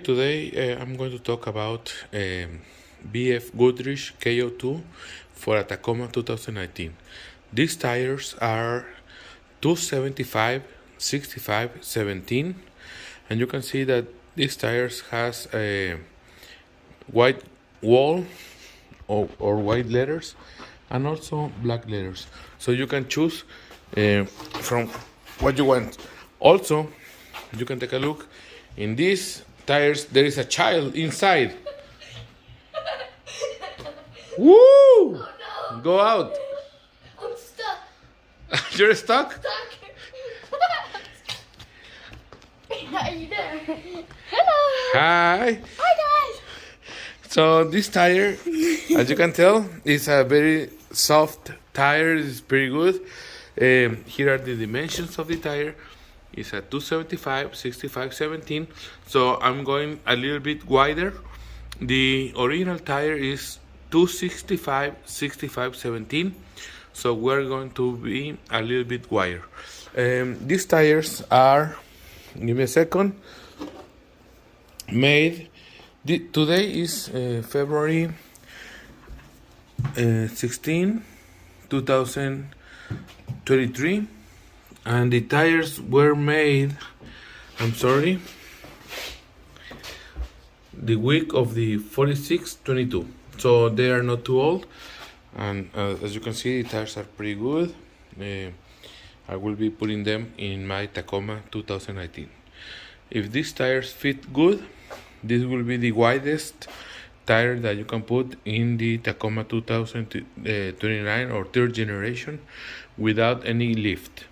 Today I'm going to talk about BF Goodrich KO2 for a Tacoma 2019. These tires are 275, 65, 17, and you can see that these tires has a white wall or white letters and also black letters, so you can choose from what you want. Also, you can take a look in these tires. There is a child inside. Woo! Oh, no. Go out. I'm stuck. You're stuck? Stuck. Are you there? Hello. Hi. Hi, guys. So this tire, as you can tell, is a very soft tire. It's pretty good. Here are the dimensions of the tire. It's a 275, 65, 17. So I'm going a little bit wider. The original tire is 265, 65, 17. So we're going to be a little bit wider. These tires are, give me a second, made. Today is February 16, 2023. And the tires were made, the week of the 46-22. So they are not too old. And as you can see, the tires are pretty good. I will be putting them in my Tacoma 2019. If these tires fit good, this will be the widest tire that you can put in the Tacoma 2029 or third generation without any lift.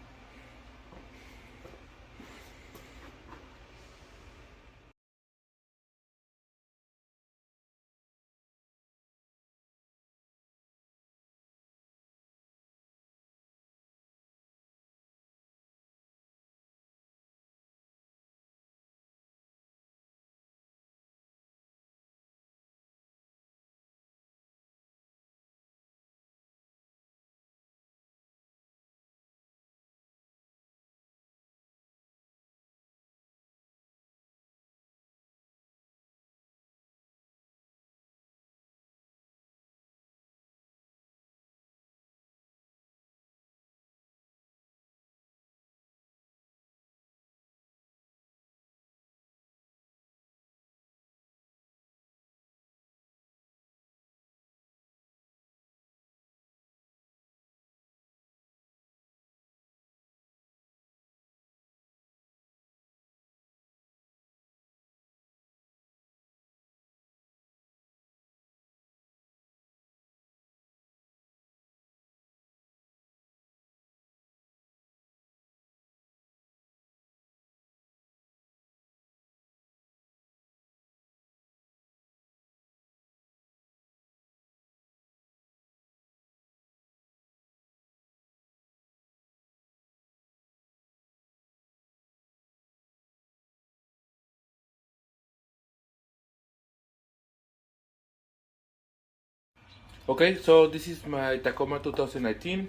Okay, so this is my Tacoma 2019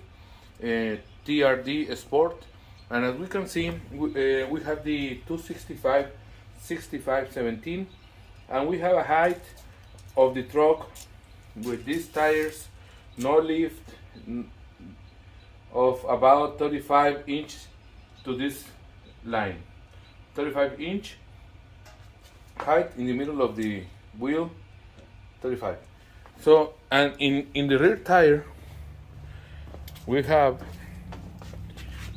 TRD Sport, and as we can see, we have the 265, 65, 17, and we have a height of the truck with these tires, no lift, of about 35 inch to this line. 35 inch height in the middle of the wheel, 35. So, and in the rear tire, we have,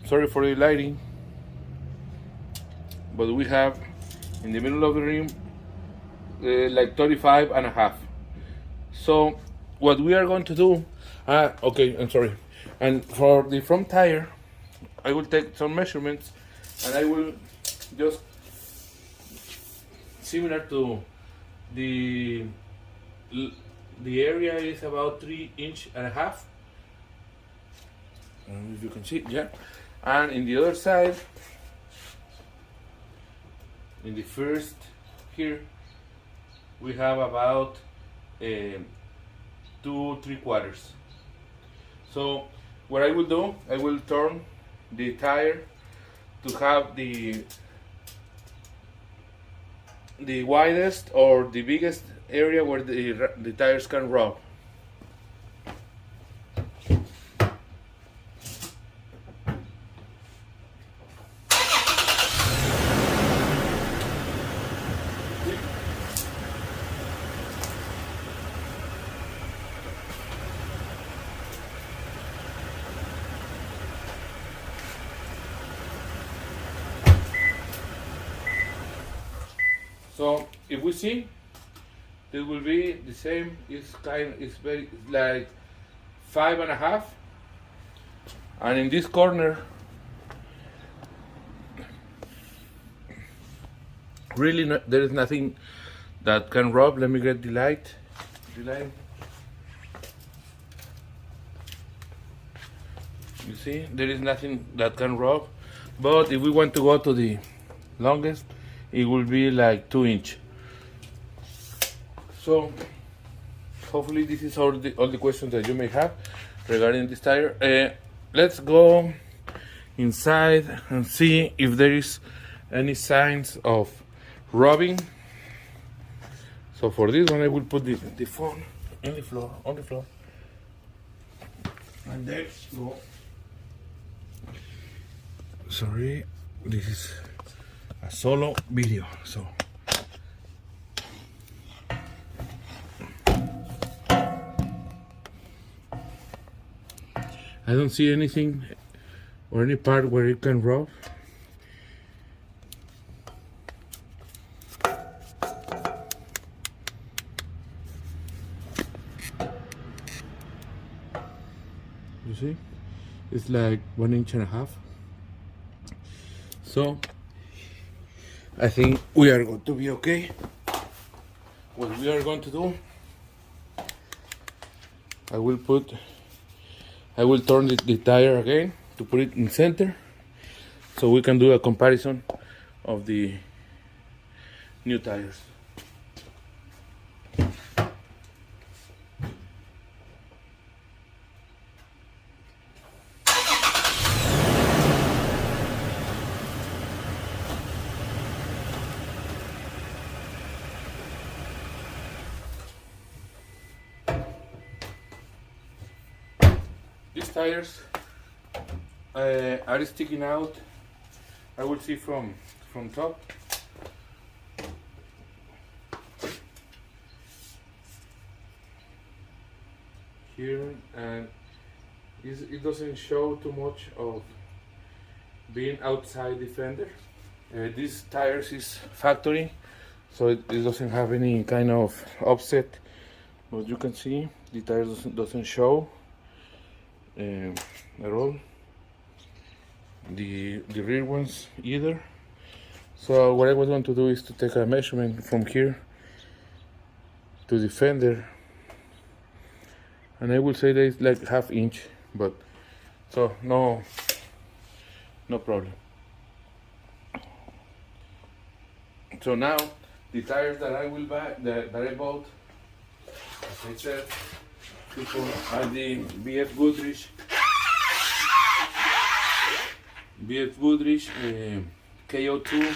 sorry for the lighting, but we have in the middle of the rim like 35 and a half. So what we are going to do, okay, I'm sorry. And for the front tire, I will take some measurements and I will just, similar to the area is about 3.5 inches. If you can see, yeah. And in the other side, in the first here, we have about 2 3/4. So what I will do, I will turn the tire to have the the widest or the biggest area where the tires can rub. So if we see, it will be the same. It's very like 5.5, and in this corner, really there is nothing that can rub. Let me get the light. The light. You see, there is nothing that can rub. But if we want to go to the longest, it will be like 2 inch. So hopefully this is all the questions that you may have regarding this tire. Let's go inside and see if there is any signs of rubbing. So for this one, I will put the phone on the floor, and there go. Sorry, this is a solo video, so I don't see anything or any part where it can rub. You see, it's like 1.5 inches. So I think we are going to be okay. What we are going to do, I will turn the tire again to put it in center, so we can do a comparison of the new tires. These tires are sticking out. I will see from top. Here, and it doesn't show too much of being outside the fender. This tires is factory, so it doesn't have any kind of offset. But you can see the tires doesn't show at all. The rear ones either. So what I was going to do is to take a measurement from here to the fender, and I will say that it's like 1/2 inch, but so no problem. So now the tires that I will buy, that I bought, as I said, are the BF Goodrich KO2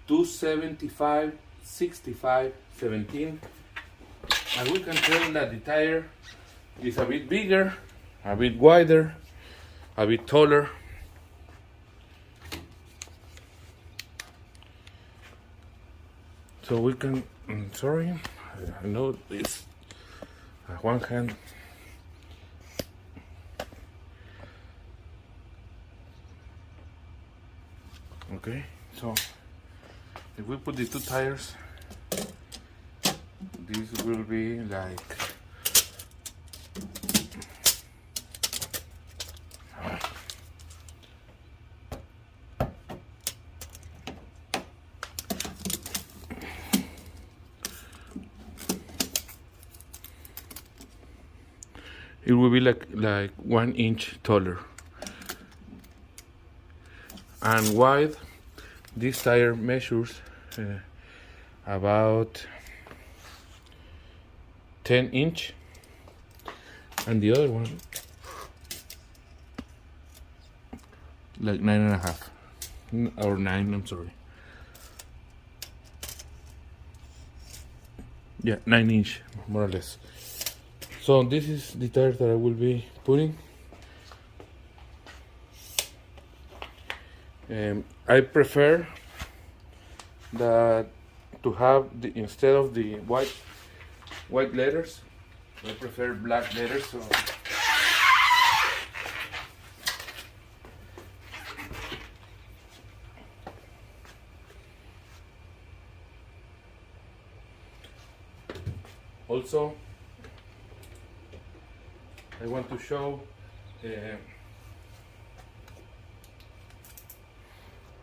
275 65 17, and we can tell that the tire is a bit bigger, a bit wider, a bit taller. So we can, sorry, I know this one hand. Okay, so if we put the two tires, this will be like it will be like 1 inch taller. And wide, this tire measures about 10 inch, and the other one like 9.5 or 9. I'm sorry. Yeah, 9-inch, more or less. So this is the tires that I will be putting. I prefer that to have the, instead of the white letters, I prefer black letters. So also, I want to show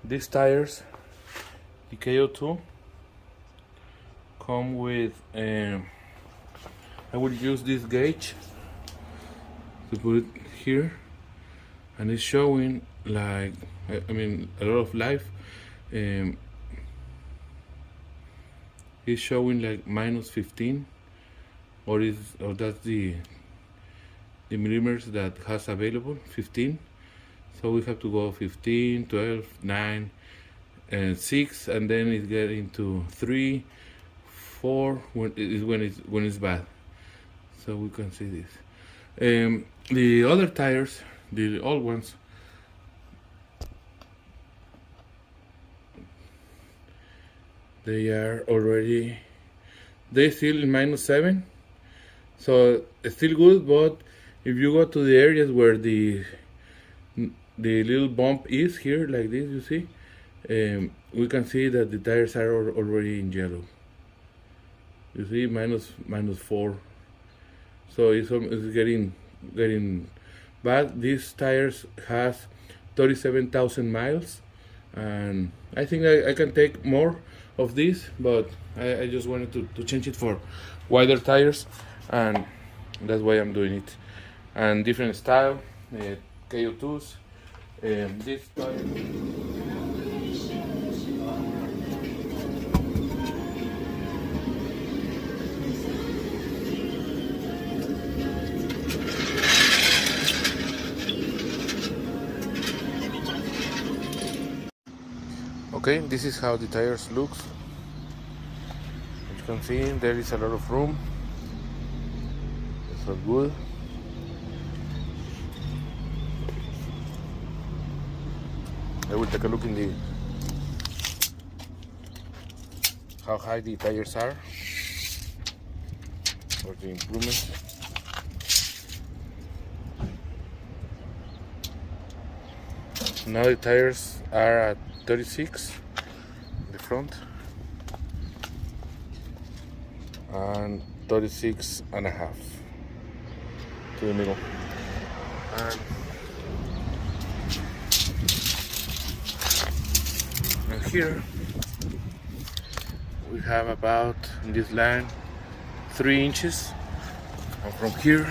these tires, the KO2, come with, I will use this gauge to put it here, and it's showing like, I mean, a lot of life. It's showing like -15, or that's the millimeters that has available, 15. So we have to go 15, 12, 9, and 6, and then it's getting to 3, 4 when it's bad. So we can see this. The other tires, the old ones, they are already, they still in -7, so it's still good. But if you go to the areas where the little bump is here, like this, you see, we can see that the tires are already in yellow. You see, -4. So it's getting bad. These tires has 37,000 miles, and I think I can take more of this, but I just wanted to change it for wider tires, and that's why I'm doing it. And different style, KO2s. This tire. Okay, this is how the tires looks. As you can see, there is a lot of room. It's so good. I will take a look in the how high the tires are for the improvement. Now the tires are at 36 in the front and 36.5 to the middle. And here we have about, in this line, 3 inches, and from here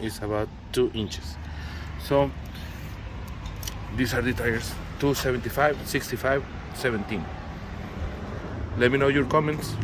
is about 2 inches. So these are the tires, 275, 65, 17. Let me know your comments.